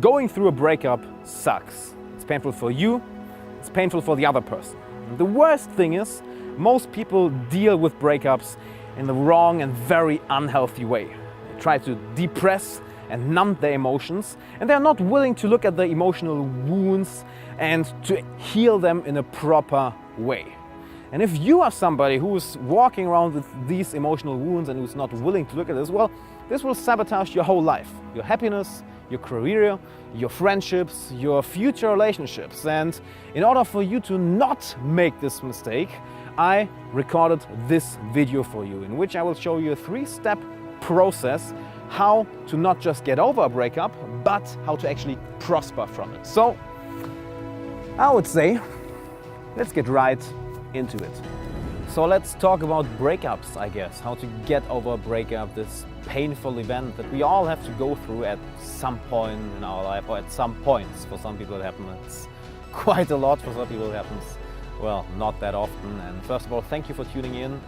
Going through a breakup sucks. It's painful for you, it's painful for the other person. The worst thing is, most people deal with breakups in the wrong and very unhealthy way. They try to depress and numb their emotions, and they're not willing to look at the emotional wounds and to heal them in a proper way. And if you are somebody who is walking around with these emotional wounds and who's not willing to look at this, well, this will sabotage your whole life, your happiness, your career, your friendships, your future relationships. And in order for you to not make this mistake, I recorded this video for you, in which I will show you a 3-step process how to not just get over a breakup, but how to actually prosper from it. So I would say, let's get right into it. So let's talk about breakups, I guess. How to get over a breakup, this painful event that we all have to go through at some point in our life, or at some points. For some people it happens quite a lot, for some people it happens, well, not that often. And first of all, thank you for tuning in.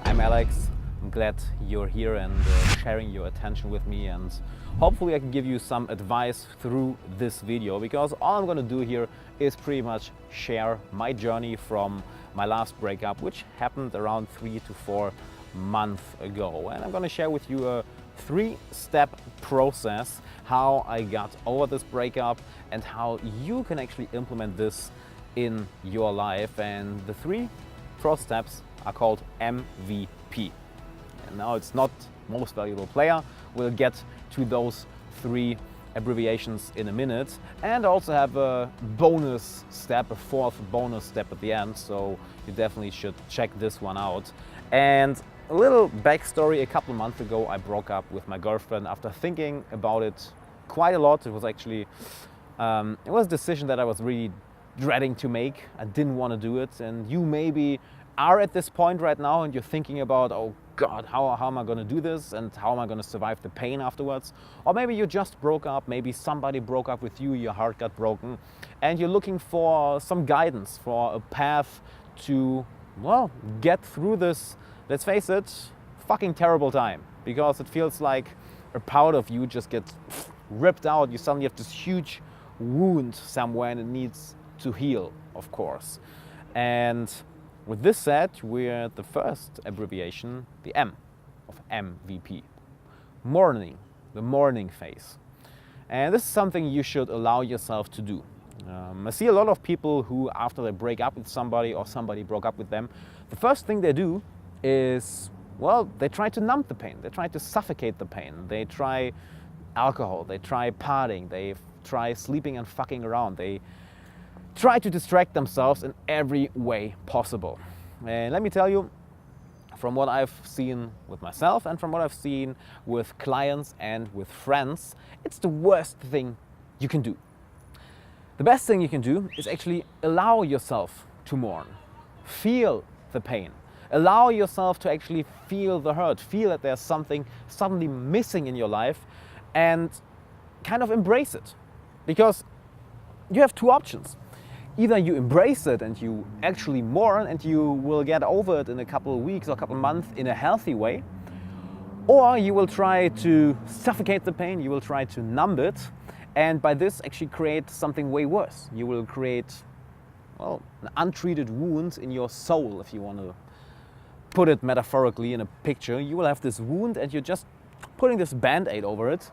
I'm Alex. I'm glad you're here and sharing your attention with me, and hopefully I can give you some advice through this video, because all I'm going to do here is pretty much share my journey from my last breakup, which happened around 3 to 4 months ago. And I'm going to share with you a 3-step process how I got over this breakup and how you can actually implement this in your life. And the 3 steps are called MVP. And now it's not most valuable player. We'll get to those 3 abbreviations in a minute, and also have a bonus step, a 4th bonus step at the end, so you definitely should check this one out. And a little backstory: a couple of months ago I broke up with my girlfriend after thinking about it quite a lot. It was actually it was a decision that I was really dreading to make. I didn't want to do it, and you maybe are at this point right now and you're thinking about, oh God, how am I going to do this, and how am I going to survive the pain afterwards? Or maybe you just broke up, maybe somebody broke up with you, your heart got broken, and you're looking for some guidance, for a path to, well, get through this, let's face it, fucking terrible time, because it feels like a part of you just gets ripped out. You suddenly have this huge wound somewhere and it needs to heal, of course. And with this said, we're at the first abbreviation, the M of MVP. Mourning, the mourning phase. And this is something you should allow yourself to do. I see a lot of people who, after they break up with somebody or somebody broke up with them, the first thing they do is, well, they try to numb the pain. They try to suffocate the pain. They try alcohol, they try partying, they try sleeping and fucking around. They try to distract themselves in every way possible. And let me tell you, from what I've seen with myself and from what I've seen with clients and with friends, it's the worst thing you can do. The best thing you can do is actually allow yourself to mourn. Feel the pain. Allow yourself to actually feel the hurt. Feel that there's something suddenly missing in your life, and kind of embrace it. Because you have 2 options. Either you embrace it and you actually mourn and you will get over it in a couple of weeks or a couple of months in a healthy way, or you will try to suffocate the pain, you will try to numb it, and by this actually create something way worse. You will create, well, an untreated wound in your soul, if you want to put it metaphorically in a picture. You will have this wound and you're just putting this band-aid over it.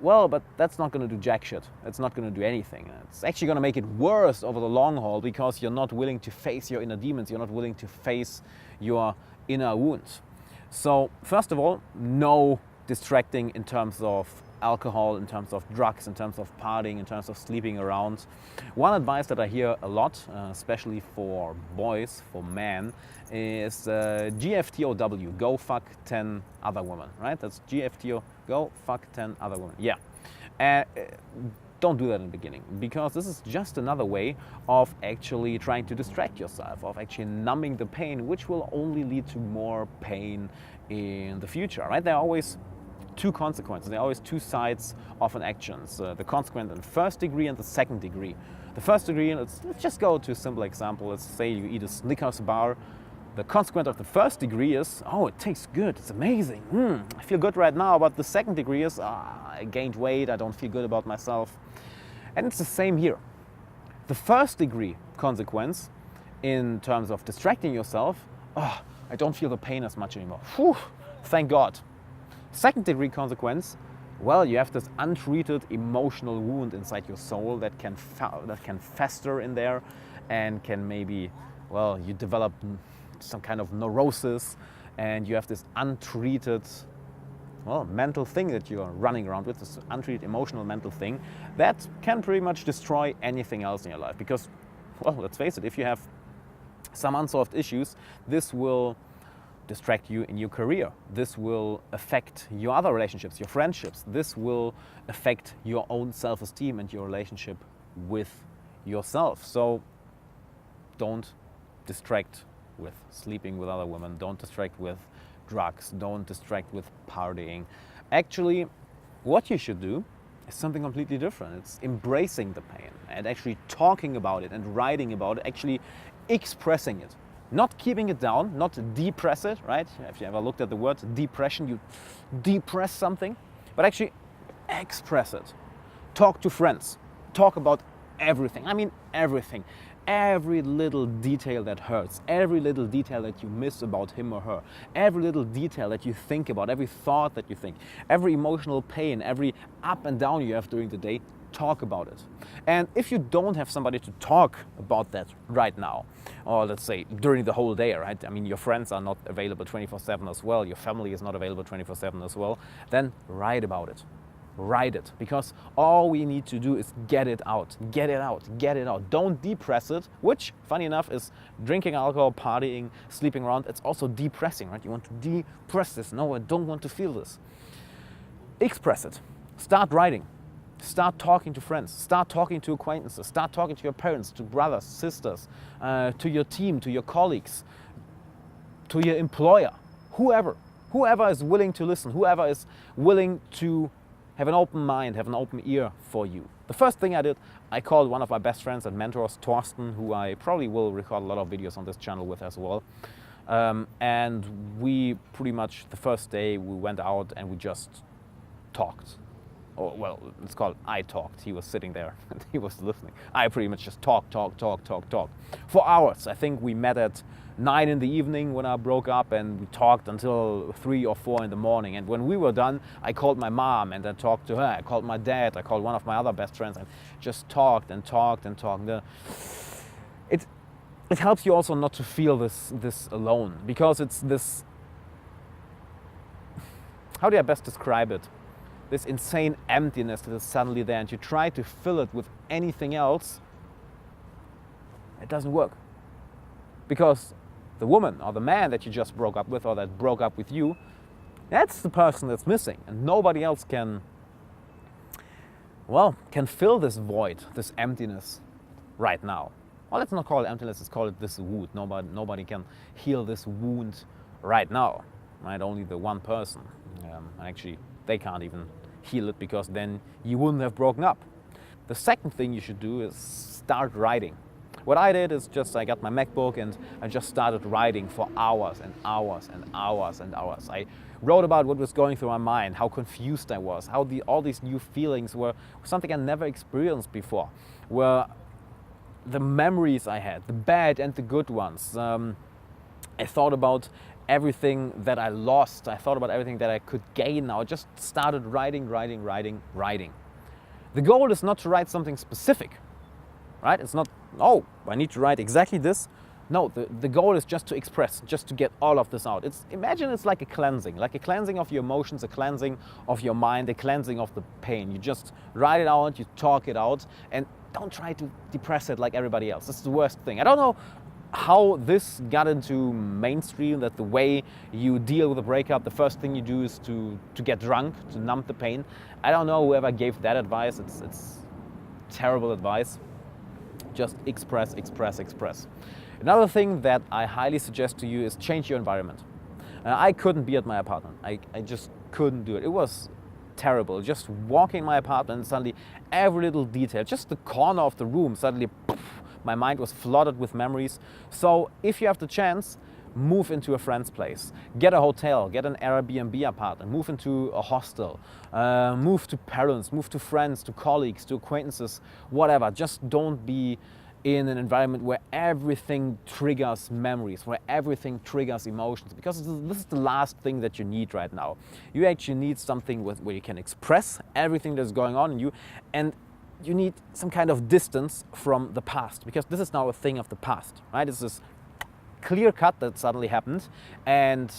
Well, but that's not going to do jack shit. It's not going to do anything. It's actually going to make it worse over the long haul, because you're not willing to face your inner demons. You're not willing to face your inner wounds. So first of all, no distracting in terms of alcohol, in terms of drugs, in terms of partying, in terms of sleeping around. One advice that I hear a lot, especially for boys, for men, is GFTOW, go fuck 10 other women, right? That's GFTO, go fuck 10 other women. Yeah. Don't do that in the beginning, because this is just another way of actually trying to distract yourself, of actually numbing the pain, which will only lead to more pain in the future, right? There are always 2 consequences. There are always 2 sides of an action. The consequence in the 1st degree and the 2nd degree. The 1st degree, let's just go to a simple example. Let's say you eat a Snickers bar. The consequence of the first degree is, oh, it tastes good, it's amazing, I feel good right now. But the second degree is, I gained weight, I don't feel good about myself. And it's the same here. The first degree consequence in terms of distracting yourself, I don't feel the pain as much anymore. Whew, thank God. Second degree consequence, well, you have this untreated emotional wound inside your soul that can fester in there and can maybe, well, you develop some kind of neurosis and you have this untreated, well, mental thing that you're running around with, this untreated emotional mental thing that can pretty much destroy anything else in your life. Because, well, let's face it, if you have some unsolved issues, this will distract you in your career. This will affect your other relationships, your friendships. This will affect your own self-esteem and your relationship with yourself. So don't distract with sleeping with other women. Don't distract with drugs. Don't distract with partying. Actually, what you should do is something completely different. It's embracing the pain and actually talking about it and writing about it, actually expressing it. Not keeping it down, not depress it, right? If you ever looked at the word depression, you depress something, but actually express it. Talk to friends. Talk about everything. I mean everything. Every little detail that hurts, every little detail that you miss about him or her, every little detail that you think about, every thought that you think, every emotional pain, every up and down you have during the day, talk about it. And if you don't have somebody to talk about that right now, or let's say during the whole day, right? I mean, your friends are not available 24/7 as well, your family is not available 24/7 as well, then write about it. Write it, because all we need to do is get it out, get it out, get it out. Don't depress it, which, funny enough, is drinking alcohol, partying, sleeping around. It's also depressing, right? You want to depress this. No, I don't want to feel this. Express it. Start writing. Start talking to friends, start talking to acquaintances, start talking to your parents, to brothers, sisters, to your team, to your colleagues, to your employer, whoever is willing to listen, whoever is willing to have an open mind, have an open ear for you. The first thing I did, I called one of my best friends and mentors, Torsten, who I probably will record a lot of videos on this channel with as well. And we pretty much, the first day, we went out and we just talked. Or, well, it's called I talked. He was sitting there and he was listening. I pretty much just talked for hours. I think we met at 9 in the evening when I broke up, and we talked until 3 or 4 in the morning. And when we were done, I called my mom and I talked to her. I called my dad. I called one of my other best friends and just talked and talked. It helps you also not to feel this alone, because it's this, how do I best describe it? This insane emptiness that is suddenly there, and you try to fill it with anything else, it doesn't work. Because the woman or the man that you just broke up with, or that broke up with you, that's the person that's missing, and nobody else can fill this void, this emptiness right now. Well, let's not call it emptiness, let's call it this wound. Nobody can heal this wound right now, right? Only the one person. Actually, they can't even heal it, because then you wouldn't have broken up. The second thing you should do is start writing. What I did is just, I got my MacBook and I just started writing for hours and hours and hours and hours. I wrote about what was going through my mind, how confused I was, how all these new feelings were something I never experienced before, were the memories I had, the bad and the good ones. I thought about everything that I lost. I thought about everything that I could gain now. I just started writing. The goal is not to write something specific, right? It's not, oh, I need to write exactly this. No, the goal is just to express, just to get all of this out. Imagine it's like a cleansing of your emotions, a cleansing of your mind, a cleansing of the pain. You just write it out, you talk it out, and don't try to depress it like everybody else. That's the worst thing. I don't know how this got into mainstream, that the way you deal with a breakup, the first thing you do is to get drunk, to numb the pain. I don't know whoever gave that advice. It's terrible advice. Just express. Another thing that I highly suggest to you is change your environment. I couldn't be at my apartment. I just couldn't do it. It was terrible. Just walking in my apartment and suddenly every little detail, just the corner of the room, suddenly poof, my mind was flooded with memories. So if you have the chance, move into a friend's place, get a hotel, get an Airbnb apartment, move into a hostel, move to parents, move to friends, to colleagues, to acquaintances, whatever. Just don't be in an environment where everything triggers memories, where everything triggers emotions, because this is the last thing that you need right now. You actually need something where you can express everything that's going on in you, and you need some kind of distance from the past, because this is now a thing of the past, right? It's this clear cut that suddenly happened, and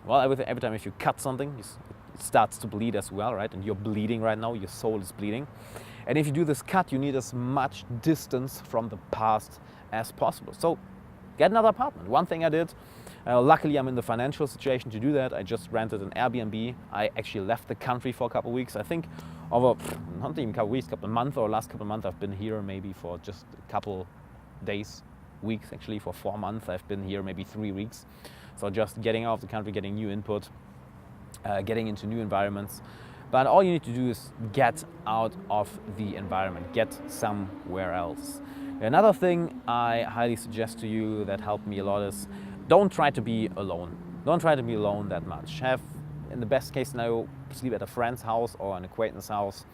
well, every time if you cut something, it starts to bleed as well, right? And you're bleeding right now, your soul is bleeding. And if you do this cut, you need as much distance from the past as possible. So get another apartment. One thing I did, luckily I'm in the financial situation to do that. I just rented an Airbnb. I actually left the country for a couple of weeks. I think over, not even a couple of weeks, couple of months, or last couple of months I've been here maybe for just a couple days, weeks actually. For 4 months I've been here, maybe 3 weeks. So just getting out of the country, getting new input, getting into new environments. But all you need to do is get out of the environment, get somewhere else. Another thing I highly suggest to you that helped me a lot is don't try to be alone. Don't try to be alone that much. Have, in the best case scenario, sleep at a friend's house or an acquaintance's house,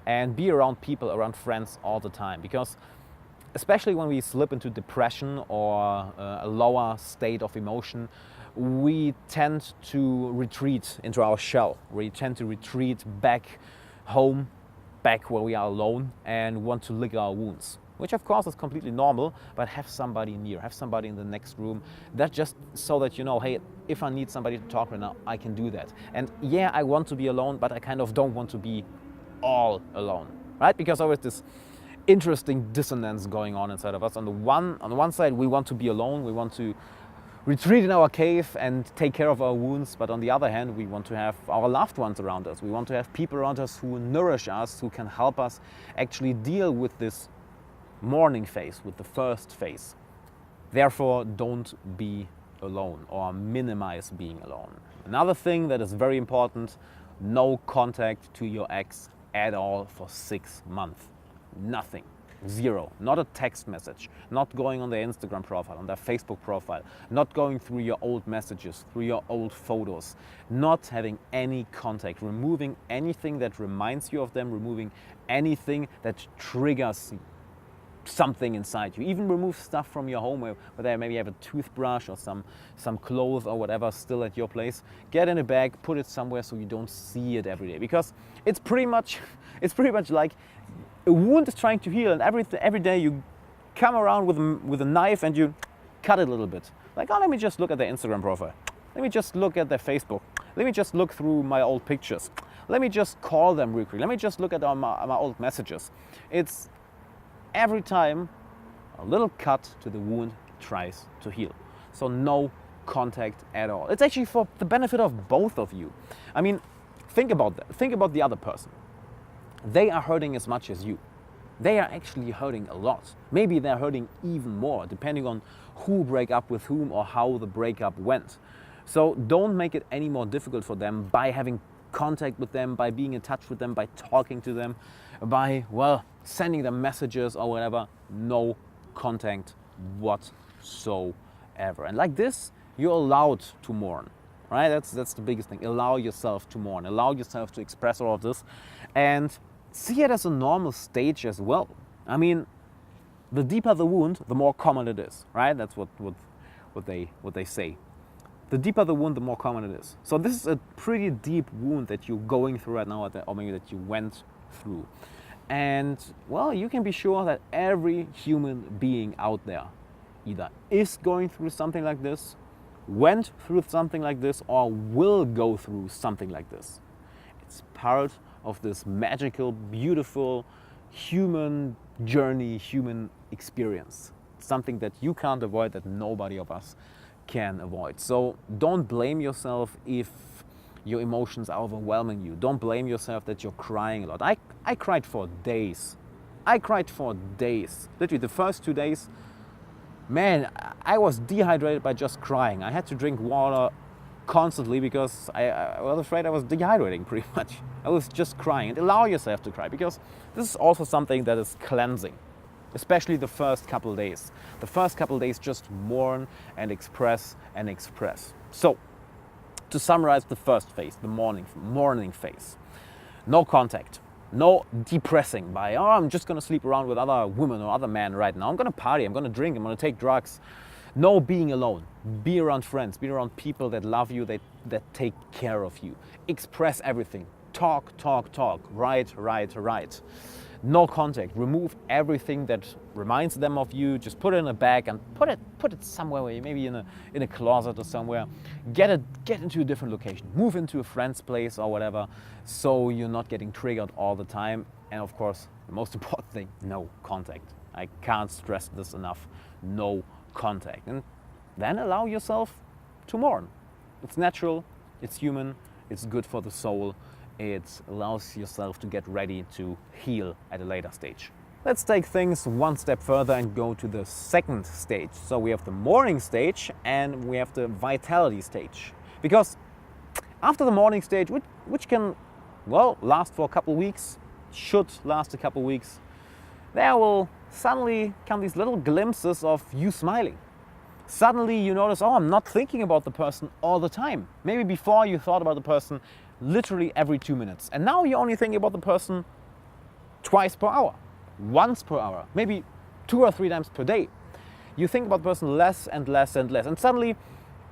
and be around people, around friends all the time. Because especially when we slip into depression or a lower state of emotion, we tend to retreat into our shell. We tend to retreat back home, back where we are alone, and want to lick our wounds, which of course is completely normal, but have somebody near, have somebody in the next room. That's just so that you know, hey, if I need somebody to talk right now, I can do that. And yeah, I want to be alone, but I kind of don't want to be all alone, right? Because always this interesting dissonance going on inside of us. On the one side, we want to be alone, we want to retreat in our cave and take care of our wounds, but on the other hand, we want to have our loved ones around us. We want to have people around us who nourish us, who can help us actually deal with this mourning phase, with the first phase. Therefore, don't be alone, or minimize being alone. Another thing that is very important, no contact to your ex at all for 6 months. Nothing. Zero. Not a text message, not going on their Instagram profile, on their Facebook profile, not going through your old messages, through your old photos, not having any contact, removing anything that reminds you of them, removing anything that triggers something inside you. Even remove stuff from your home where they maybe have a toothbrush or some clothes or whatever still at your place. Get in a bag, put it somewhere so you don't see it every day, because it's pretty much like a wound is trying to heal, and every day you come around with a knife and you cut it a little bit. Like, oh, let me just look at their Instagram profile. Let me just look at their Facebook. Let me just look through my old pictures. Let me just call them real quick. Let me just look at my old messages. It's every time a little cut to the wound tries to heal. So no contact at all. It's actually for the benefit of both of you. I mean, think about that. Think about the other person. They are hurting as much as you. They are actually hurting a lot. Maybe they're hurting even more, depending on who break up with whom or how the breakup went. So don't make it any more difficult for them by having contact with them, by being in touch with them, by talking to them, by, well, sending them messages or whatever. No contact whatsoever. And like this, you're allowed to mourn. Right? That's the biggest thing. Allow yourself to mourn. Allow yourself to express all of this, and see it as a normal stage as well. I mean, the deeper the wound, the more common it is. Right? That's what they say. The deeper the wound, the more common it is. So this is a pretty deep wound that you're going through right now, or maybe that you went through. And well, you can be sure that every human being out there either is going through something like this, went through something like this, or will go through something like this. It's part of this magical, beautiful human journey, human experience. Something that you can't avoid, that nobody of us can avoid. So don't blame yourself if your emotions are overwhelming you. Don't blame yourself that you're crying a lot. I cried for days. Literally the first 2 days, man, I was dehydrated by just crying. I had to drink water constantly because I was afraid I was dehydrating pretty much. I was just crying. And allow yourself to cry, because this is also something that is cleansing. especially the first couple of days. The first couple of days, just mourn and express and express. So, to summarize the first phase, the morning phase, no contact. No depressing by, oh, I'm just going to sleep around with other women or other men right now. I'm going to party, I'm going to drink, I'm going to take drugs. No being alone. Be around friends, be around people that love you, that take care of you. Express everything. Talk. Write. No contact. Remove everything that reminds them of you. Just put it in a bag and put it somewhere, maybe in a closet or somewhere. Get into a different location. Move into a friend's place or whatever, so you're not getting triggered all the time. And of course, the most important thing, no contact. I can't stress this enough. No contact. And then allow yourself to mourn. It's natural, it's human, it's good for the soul. It allows yourself to get ready to heal at a later stage. Let's take things one step further and go to the second stage. So we have the mourning stage and we have the vitality stage. Because after the mourning stage, which can, well, last for a couple of weeks, should last a couple of weeks, there will suddenly come these little glimpses of you smiling. Suddenly you notice, oh, I'm not thinking about the person all the time. Maybe before you thought about the person literally every 2 minutes. And now you only think about the person twice per hour, once per hour, maybe 2 or 3 times per day. You think about the person less and less and less. And suddenly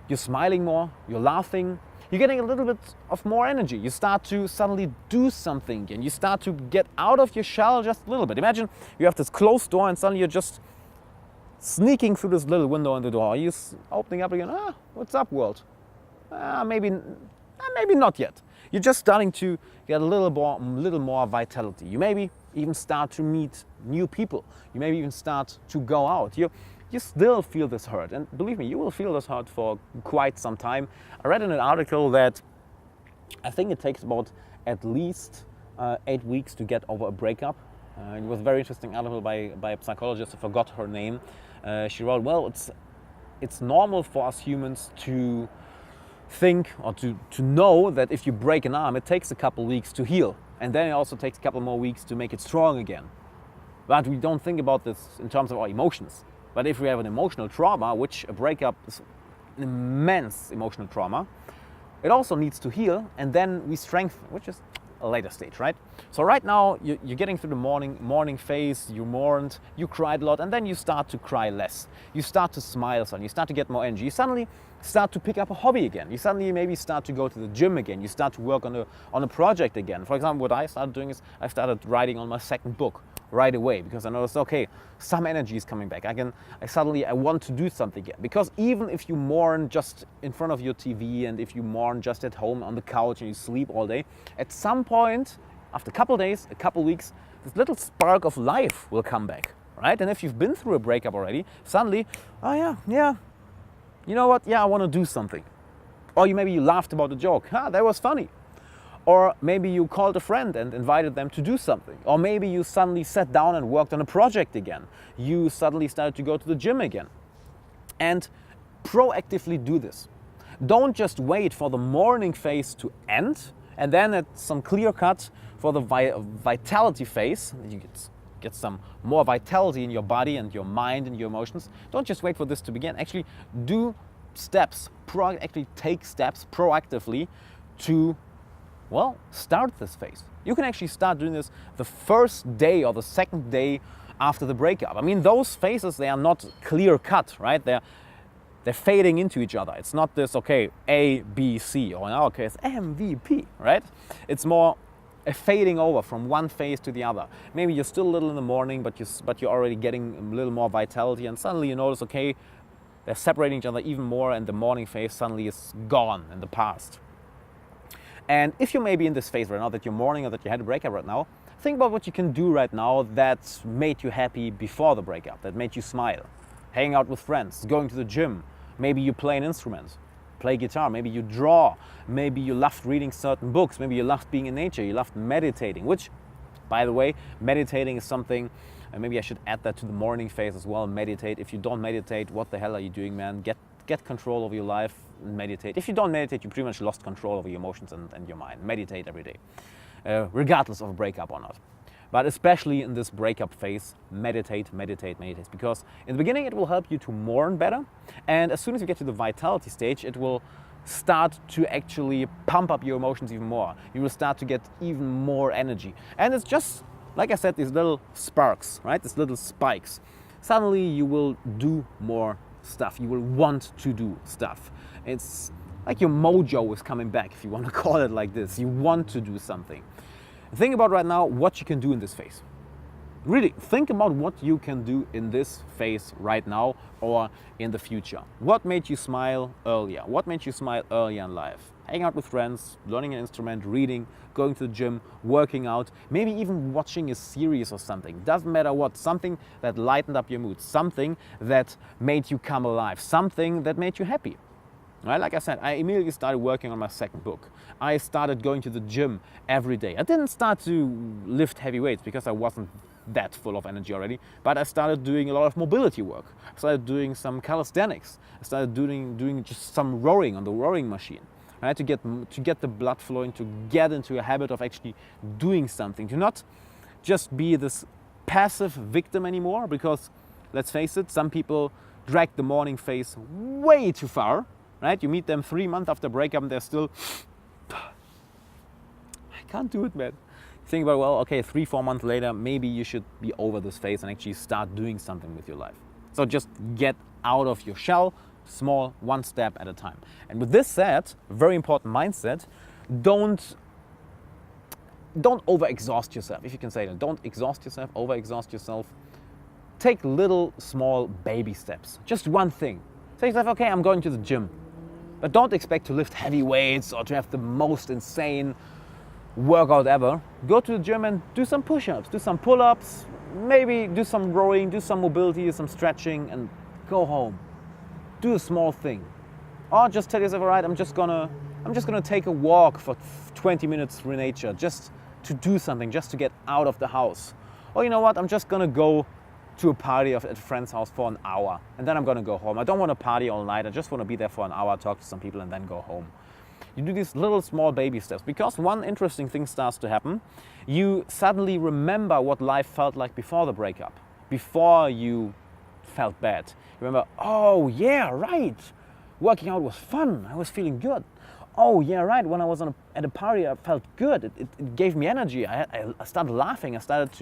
you're smiling more, you're laughing, you're getting a little bit of more energy. You start to suddenly do something and you start to get out of your shell just a little bit. Imagine you have this closed door and suddenly you're just sneaking through this little window in the door. You're opening up again, what's up, world? Maybe not yet. You're just starting to get a little more vitality. You maybe even start to meet new people. You maybe even start to go out. You still feel this hurt. And believe me, you will feel this hurt for quite some time. I read in an article that I think it takes about at least 8 weeks to get over a breakup. It was a very interesting article by a psychologist. I forgot her name. She wrote, well, it's normal for us humans to think or to know that if you break an arm, it takes a couple weeks to heal. And then it also takes a couple more weeks to make it strong again. But we don't think about this in terms of our emotions. But if we have an emotional trauma, which a breakup is an immense emotional trauma, it also needs to heal and then we strengthen, which is a later stage, right? So right now you're getting through the morning phase, you mourned, you cried a lot, and then you start to cry less. You start to smile suddenly, you start to get more energy. You suddenly start to pick up a hobby again. You suddenly maybe start to go to the gym again. You start to work on a project again. For example, what I started doing is I started writing on my second book right away because I noticed, okay, some energy is coming back. I want to do something again. Because even if you mourn just in front of your TV and if you mourn just at home on the couch and you sleep all day, at some point, after a couple of days, a couple of weeks, this little spark of life will come back, right? And if you've been through a breakup already, suddenly, oh yeah, you know what? Yeah, I want to do something. Or maybe you laughed about the joke. That was funny. Or maybe you called a friend and invited them to do something. Or maybe you suddenly sat down and worked on a project again. You suddenly started to go to the gym again. And proactively do this. Don't just wait for the mourning phase to end and then at some clear cut for the vitality phase. You get some more vitality in your body and your mind and your emotions. Don't just wait for this to begin. Actually do steps, take steps proactively to, well, start this phase. You can actually start doing this the first day or the second day after the breakup. I mean, those phases, they are not clear cut, right? They're fading into each other. It's not this, okay, A, B, C, or in our case, MVP, right? It's more a fading over from one phase to the other. Maybe you're still a little in the morning, but you're already getting a little more vitality, and suddenly you notice, okay, they're separating each other even more, and the morning phase suddenly is gone in the past. And if you're maybe in this phase right now, that you're mourning or that you had a breakup right now, think about what you can do right now that made you happy before the breakup, that made you smile. Hanging out with friends, going to the gym, maybe you play an instrument, play guitar, maybe you draw, maybe you loved reading certain books, maybe you loved being in nature, you loved meditating, which, by the way, meditating is something, and maybe I should add that to the morning phase as well, meditate. If you don't meditate, what the hell are you doing, man? Get control over your life and meditate. If you don't meditate, you pretty much lost control over your emotions and your mind. Meditate every day, regardless of a breakup or not. But especially in this breakup phase, meditate. Because in the beginning it will help you to mourn better. And as soon as you get to the vitality stage, it will start to actually pump up your emotions even more. You will start to get even more energy. And it's just, like I said, these little sparks, right? These little spikes. Suddenly you will do more stuff. You will want to do stuff. It's like your mojo is coming back, if you want to call it like this. You want to do something. Think about right now what you can do in this phase. Really, think about what you can do in this phase right now or in the future. What made you smile earlier? What made you smile earlier in life? Hanging out with friends, learning an instrument, reading, going to the gym, working out, maybe even watching a series or something. Doesn't matter what, something that lightened up your mood, something that made you come alive, something that made you happy. Right? Like I said, I immediately started working on my second book. I started going to the gym every day. I didn't start to lift heavy weights because I wasn't that full of energy already, but I started doing a lot of mobility work. I started doing some calisthenics. I started doing just some rowing on the rowing machine, right? To get the blood flowing, to get into a habit of actually doing something, to not just be this passive victim anymore, because let's face it, some people drag the mourning phase way too far, right? You meet them 3 months after breakup and they're still, I can't do it, man. Think about, well, okay, 3-4 months later, maybe you should be over this phase and actually start doing something with your life. So just get out of your shell, small, one step at a time. And with this said, very important mindset, don't overexhaust yourself, if you can say that. Don't exhaust yourself, overexhaust yourself. Take little, small baby steps. Just one thing. Say to yourself, okay, I'm going to the gym. But don't expect to lift heavy weights or to have the most insane workout ever. Go to the gym and do some push-ups, do some pull-ups, maybe do some rowing, do some mobility, some stretching, and go home. Do a small thing. Or just tell yourself, all right, I'm just gonna take a walk for 20 minutes through nature, just to do something, just to get out of the house. Or you know what, I'm just gonna go to a party at a friend's house for an hour, and then I'm gonna go home. I don't want to party all night, I just want to be there for an hour, talk to some people, and then go home. You do these little small baby steps, because one interesting thing starts to happen. You suddenly remember what life felt like before the breakup, before you felt bad. You remember, oh yeah, right, working out was fun, I was feeling good. Oh yeah, right, when I was at a party I felt good, it gave me energy, I started laughing, I started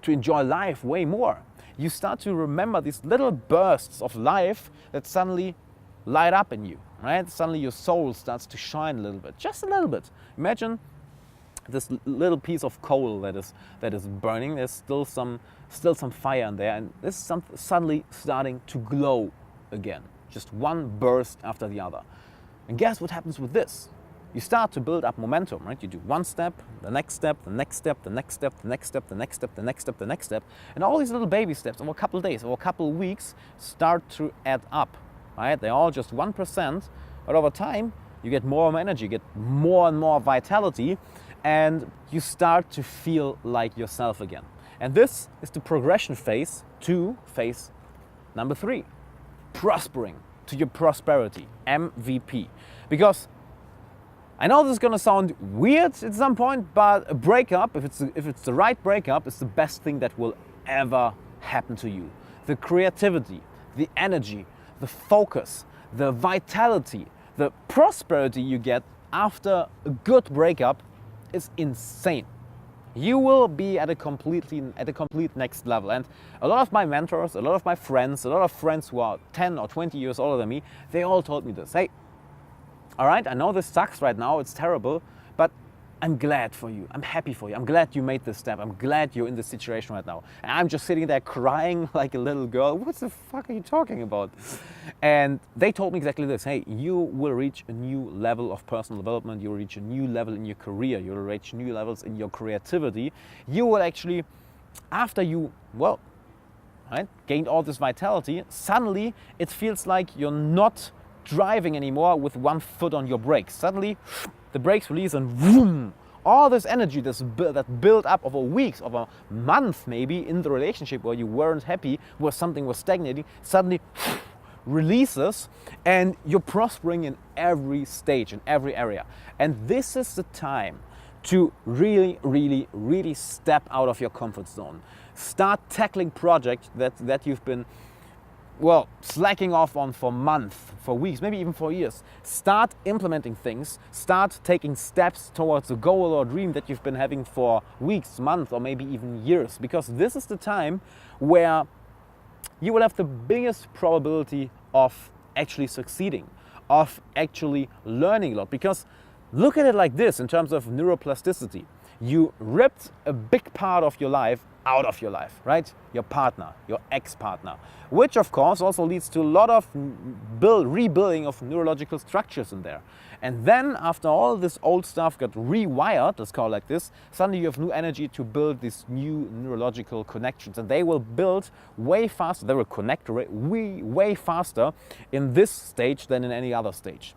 to enjoy life way more. You start to remember these little bursts of life that suddenly light up in you, right? Suddenly your soul starts to shine a little bit, just a little bit. Imagine this little piece of coal that is burning. There's still some fire in there, and this is suddenly starting to glow again. Just one burst after the other. And guess what happens with this? You start to build up momentum, right? You do one step, the next step, the next step, the next step, the next step, the next step, the next step, the next step, and all these little baby steps over a couple of days, over a couple of weeks start to add up. Right? They're all just 1%, but over time you get more energy, you get more and more vitality, and you start to feel like yourself again. And this is the progression phase to phase number 3, prospering to your prosperity, MVP. Because I know this is gonna sound weird at some point, but a breakup, if it's the right breakup, is the best thing that will ever happen to you. The creativity, the energy, the focus, the vitality, the prosperity you get after a good breakup is insane. You will be at a complete next level. And a lot of my mentors, a lot of my friends, a lot of friends who are 10 or 20 years older than me, they all told me this. Hey, all right, I know this sucks right now, it's terrible, but I'm glad for you, I'm happy for you, I'm glad you made this step, I'm glad you're in this situation right now. And I'm just sitting there crying like a little girl, what the fuck are you talking about? And they told me exactly this, hey, you will reach a new level of personal development, you'll reach a new level in your career, you'll reach new levels in your creativity. You will actually, after you, well, right, gained all this vitality, suddenly it feels like you're not driving anymore with one foot on your brakes. Suddenly the brakes release and vroom, all this energy that built up over weeks, over a month maybe in the relationship where you weren't happy, where something was stagnating, suddenly releases, and you're prospering in every stage, in every area. And this is the time to really, really, really step out of your comfort zone. Start tackling projects that you've been, well, slacking off on for months, for weeks, maybe even for years. Start implementing things. Start taking steps towards a goal or dream that you've been having for weeks, months, or maybe even years. Because this is the time where you will have the biggest probability of actually succeeding, of actually learning a lot. Because look at it like this in terms of neuroplasticity. You ripped a big part of your life out of your life, right? Your partner, your ex-partner, which of course also leads to a lot of rebuilding of neurological structures in there. And then after all this old stuff got rewired, let's call it like this, suddenly you have new energy to build these new neurological connections, and they will build way faster, they will connect way faster in this stage than in any other stage.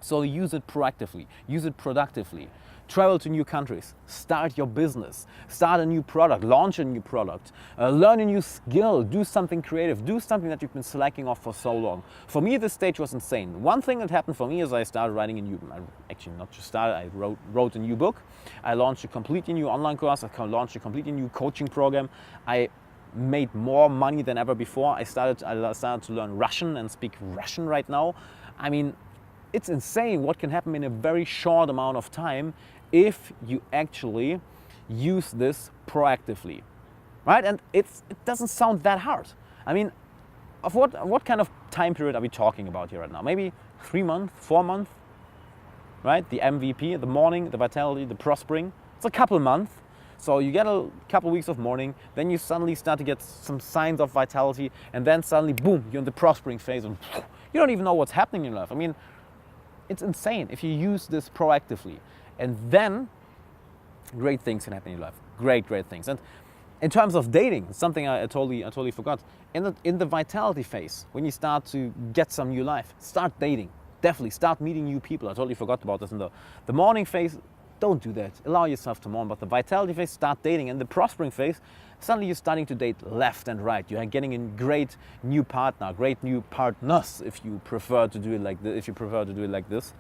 So use it proactively, use it productively. Travel to new countries, start your business, start a new product, launch a new product, learn a new skill, do something creative, do something that you've been slacking off for so long. For me, this stage was insane. One thing that happened for me is I started writing I wrote a new book. I launched a completely new online course. I launched a completely new coaching program. I made more money than ever before. I started to learn Russian and speak Russian right now. I mean, it's insane what can happen in a very short amount of time if you actually use this proactively, right? And it doesn't sound that hard. I mean, of what kind of time period are we talking about here right now? Maybe 3 months, 4 months, right? The MVP, the morning, the vitality, the prospering. It's a couple months. So you get a couple weeks of morning, then you suddenly start to get some signs of vitality, and then suddenly, boom, you're in the prospering phase, and you don't even know what's happening in your life. I mean, it's insane if you use this proactively. And then great things can happen in your life. Great things. And in terms of dating, something I totally forgot. In the vitality phase, when you start to get some new life, start dating. Definitely start meeting new people. I totally forgot about this. In the morning phase, don't do that. Allow yourself to mourn. But the vitality phase, start dating. And the prospering phase, suddenly you're starting to date left and right. You're getting a great new partner, great new partners, if you prefer to do it like this.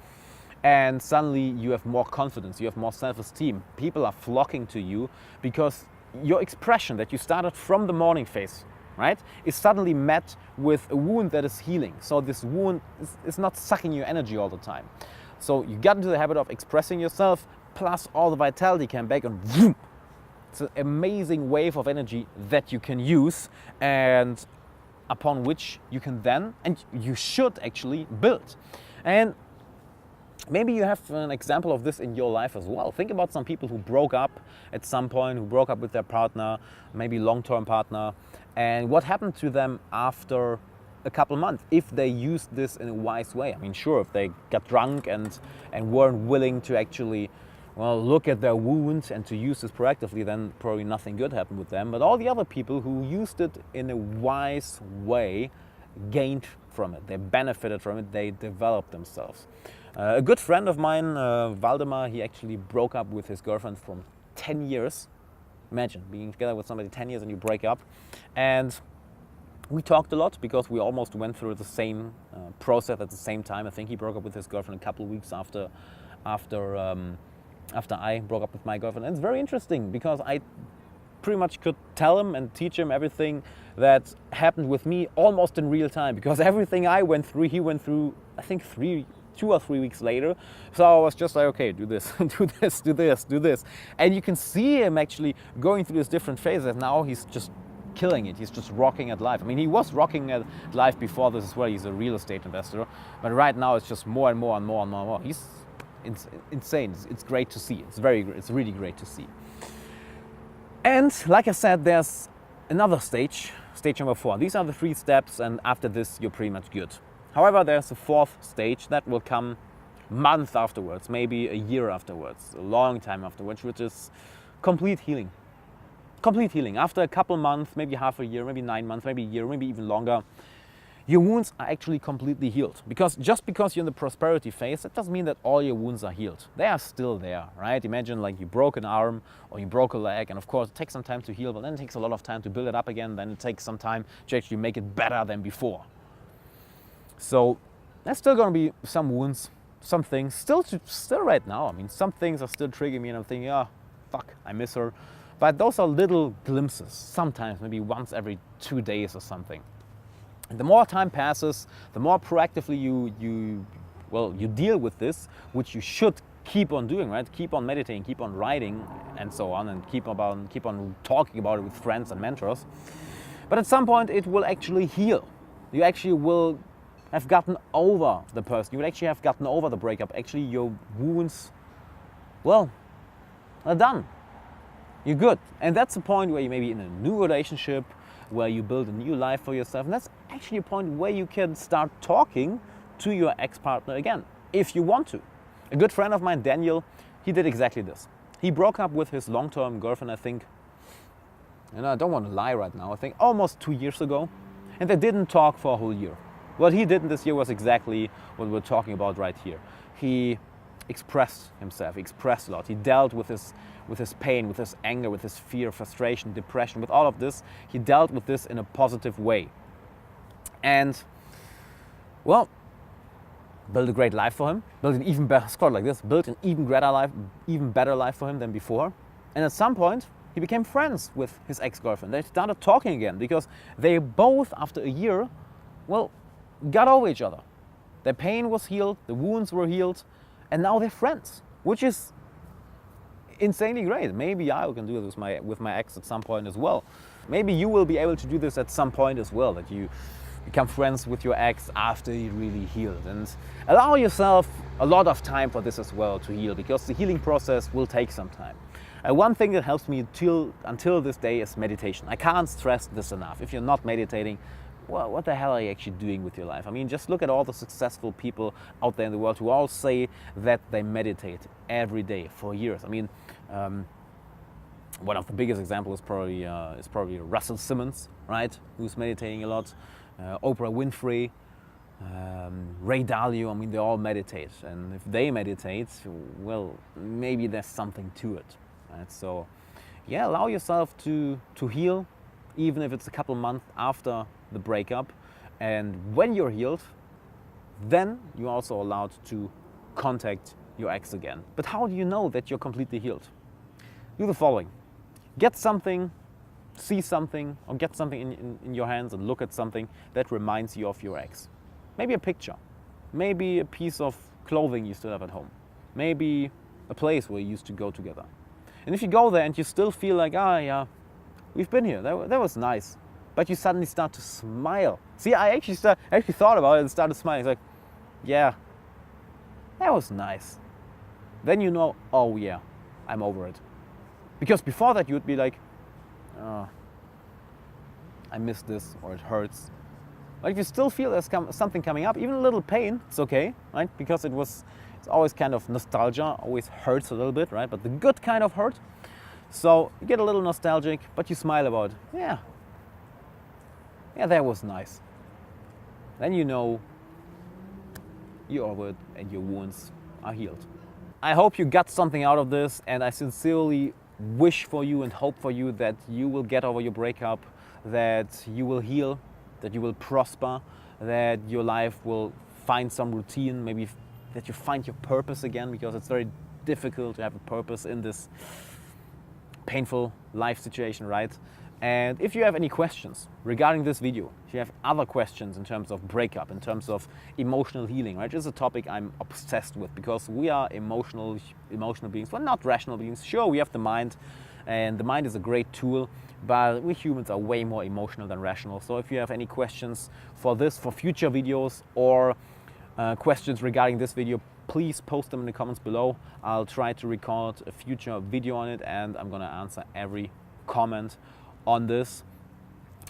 And suddenly you have more confidence, you have more self-esteem. People are flocking to you because your expression that you started from the morning phase, right, is suddenly met with a wound that is healing. So this wound is not sucking your energy all the time. So you got into the habit of expressing yourself, plus all the vitality came back, and vroom, it's an amazing wave of energy that you can use, and upon which you can then, and you should actually build. And maybe you have an example of this in your life as well. Think about some people who broke up at some point, who broke up with their partner, maybe long-term partner, and what happened to them after a couple months if they used this in a wise way. I mean, sure, if they got drunk and weren't willing to actually, well, look at their wounds and to use this proactively, then probably nothing good happened with them. But all the other people who used it in a wise way gained from it. They benefited from it. They developed themselves. A good friend of mine, Waldemar, he actually broke up with his girlfriend from 10 years. Imagine being together with somebody 10 years and you break up. And we talked a lot because we almost went through the same process at the same time. I think he broke up with his girlfriend a couple of weeks after I broke up with my girlfriend. And it's very interesting because I pretty much could tell him and teach him everything that happened with me almost in real time, because everything I went through, he went through, I think 2 or 3 weeks later. So I was just like, okay, do this, do this. And you can see him actually going through these different phases. Now he's just killing it. He's just rocking at life. I mean, he was rocking at life before this as well. He's a real estate investor. But right now it's just more and more. He's insane. It's great to see. It's really great to see. And like I said, there's another stage number 4. These are the 3 steps, and after this, you're pretty much good. However, there's a 4th stage that will come months afterwards, maybe a year afterwards, a long time afterwards, which is complete healing. Complete healing. After a couple months, maybe half a year, maybe 9 months, maybe a year, maybe even longer, your wounds are actually completely healed. Because just because you're in the prosperity phase, that doesn't mean that all your wounds are healed. They are still there, right? Imagine like you broke an arm or you broke a leg, and of course it takes some time to heal, but then it takes a lot of time to build it up again. Then it takes some time to actually make it better than before. So there's still going to be some wounds, some things still right now. I mean, some things are still triggering me and I'm thinking, oh, fuck, I miss her. But those are little glimpses, sometimes maybe once every 2 days or something. And the more time passes, the more proactively you deal with this, which you should keep on doing, right? Keep on meditating, keep on writing, and so on, and keep on talking about it with friends and mentors. But at some point, it will actually heal. You actually will have gotten over the person. You will actually have gotten over the breakup. Actually, your wounds, well, are done. You're good. And that's the point where you may be in a new relationship, where you build a new life for yourself. And that's actually a point where you can start talking to your ex-partner again, if you want to. A good friend of mine, Daniel, he did exactly this. He broke up with his long-term girlfriend, I think, and I don't want to lie right now, I think almost 2 years ago. And they didn't talk for a whole year. What he did in this year was exactly what we're talking about right here. He expressed himself, he expressed a lot. He dealt with his pain, with his anger, with his fear, frustration, depression, with all of this. He dealt with this in a positive way. And, well, built a great life for him, built an even better, scored like this, built an even better life for him than before. And at some point, he became friends with his ex-girlfriend. They started talking again because they both, after a year, well, got over each other. Their pain was healed, the wounds were healed, and now they're friends, which is insanely great. Maybe I can do this with my ex at some point as well. Maybe you will be able to do this at some point as well, that you become friends with your ex after you really healed. And allow yourself a lot of time for this as well to heal, because the healing process will take some time. One thing that helps me until this day is meditation. I can't stress this enough. If you're not meditating, well, what the hell are you actually doing with your life? I mean, just look at all the successful people out there in the world who all say that they meditate every day for years. I mean, one of the biggest examples is probably Russell Simmons, right? Who's meditating a lot. Oprah Winfrey, Ray Dalio. I mean, they all meditate, and if they meditate, well, maybe there's something to it. Right? So, yeah, allow yourself to heal, even if it's a couple months after the breakup. And when you're healed, then you're also allowed to contact your ex again. But how do you know that you're completely healed? Do the following. Get something, see something, or get something in your hands and look at something that reminds you of your ex. Maybe a picture, maybe a piece of clothing you still have at home, maybe a place where you used to go together. And if you go there and you still feel like, yeah, we've been here, that was nice, but you suddenly start to smile. See, I actually thought about it and started smiling. It's like, yeah, that was nice. Then you know, oh yeah, I'm over it. Because before that you would be like, oh, I miss this, or it hurts. But if you still feel there's something coming up, even a little pain, it's okay, right? Because it's always kind of nostalgia, always hurts a little bit, right? But the good kind of hurt. So you get a little nostalgic, but you smile about, yeah, that was nice. Then you know you're over it and your wounds are healed. I hope you got something out of this, and I sincerely wish for you and hope for you that you will get over your breakup, that you will heal, that you will prosper, that your life will find some routine, maybe that you find your purpose again, because it's very difficult to have a purpose in this painful life situation, right? And if you have any questions regarding this video, if you have other questions in terms of breakup, in terms of emotional healing, right? This is a topic I'm obsessed with, because we are emotional beings. Well, not rational beings. Sure, we have the mind, and the mind is a great tool, but we humans are way more emotional than rational. So if you have any questions for this, for future videos, or questions regarding this video, please post them in the comments below. I'll try to record a future video on it, and I'm gonna answer every comment on this.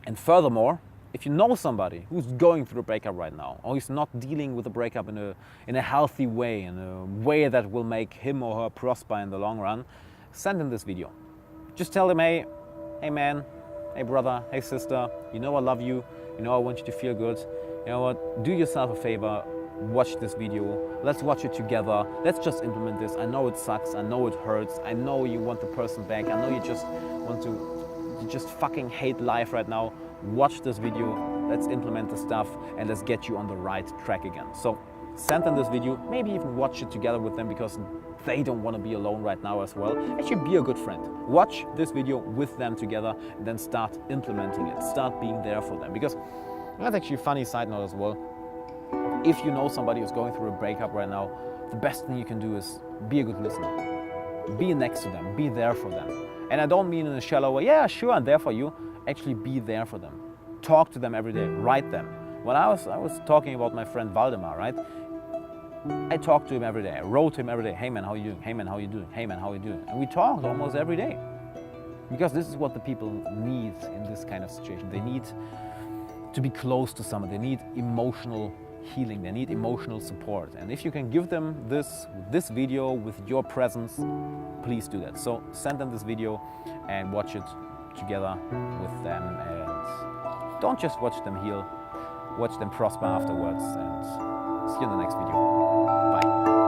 And furthermore, if you know somebody who's going through a breakup right now, or is not dealing with a breakup in a healthy way, in a way that will make him or her prosper in the long run, send him this video. Just tell him, hey man, hey brother, hey sister, you know I love you, you know I want you to feel good. You know what, do yourself a favor, watch this video, let's watch it together, let's just implement this. I know it sucks, I know it hurts, I know you want the person back, I know you just fucking hate life right now. Watch this video, let's implement the stuff, and let's get you on the right track again. So Send them this video, maybe even watch it together with them because they don't want to be alone right now as well. Actually, be a good friend. Watch this video with them together and then start implementing it. Start being there for them. Because that's actually a funny side note as well. If you know somebody who's going through a breakup right now, the best thing you can do is be a good listener. Be next to them. Be there for them. And I don't mean in a shallow way, yeah, sure, I'm there for you. Actually, be there for them. Talk to them every day. Write them. When I was talking about my friend Waldemar, right? I talked to him every day. I wrote to him every day. Hey man, how you doing? Hey man, how you doing? Hey man, how you doing? And we talked almost every day. Because this is what the people need in this kind of situation. They need to be close to someone. They need emotional healing. They need emotional support. And if you can give them this video with your presence, please do that. So send them this video and watch it together with them. And don't just watch them heal. Watch them prosper afterwards. And see you in the next video. Bye.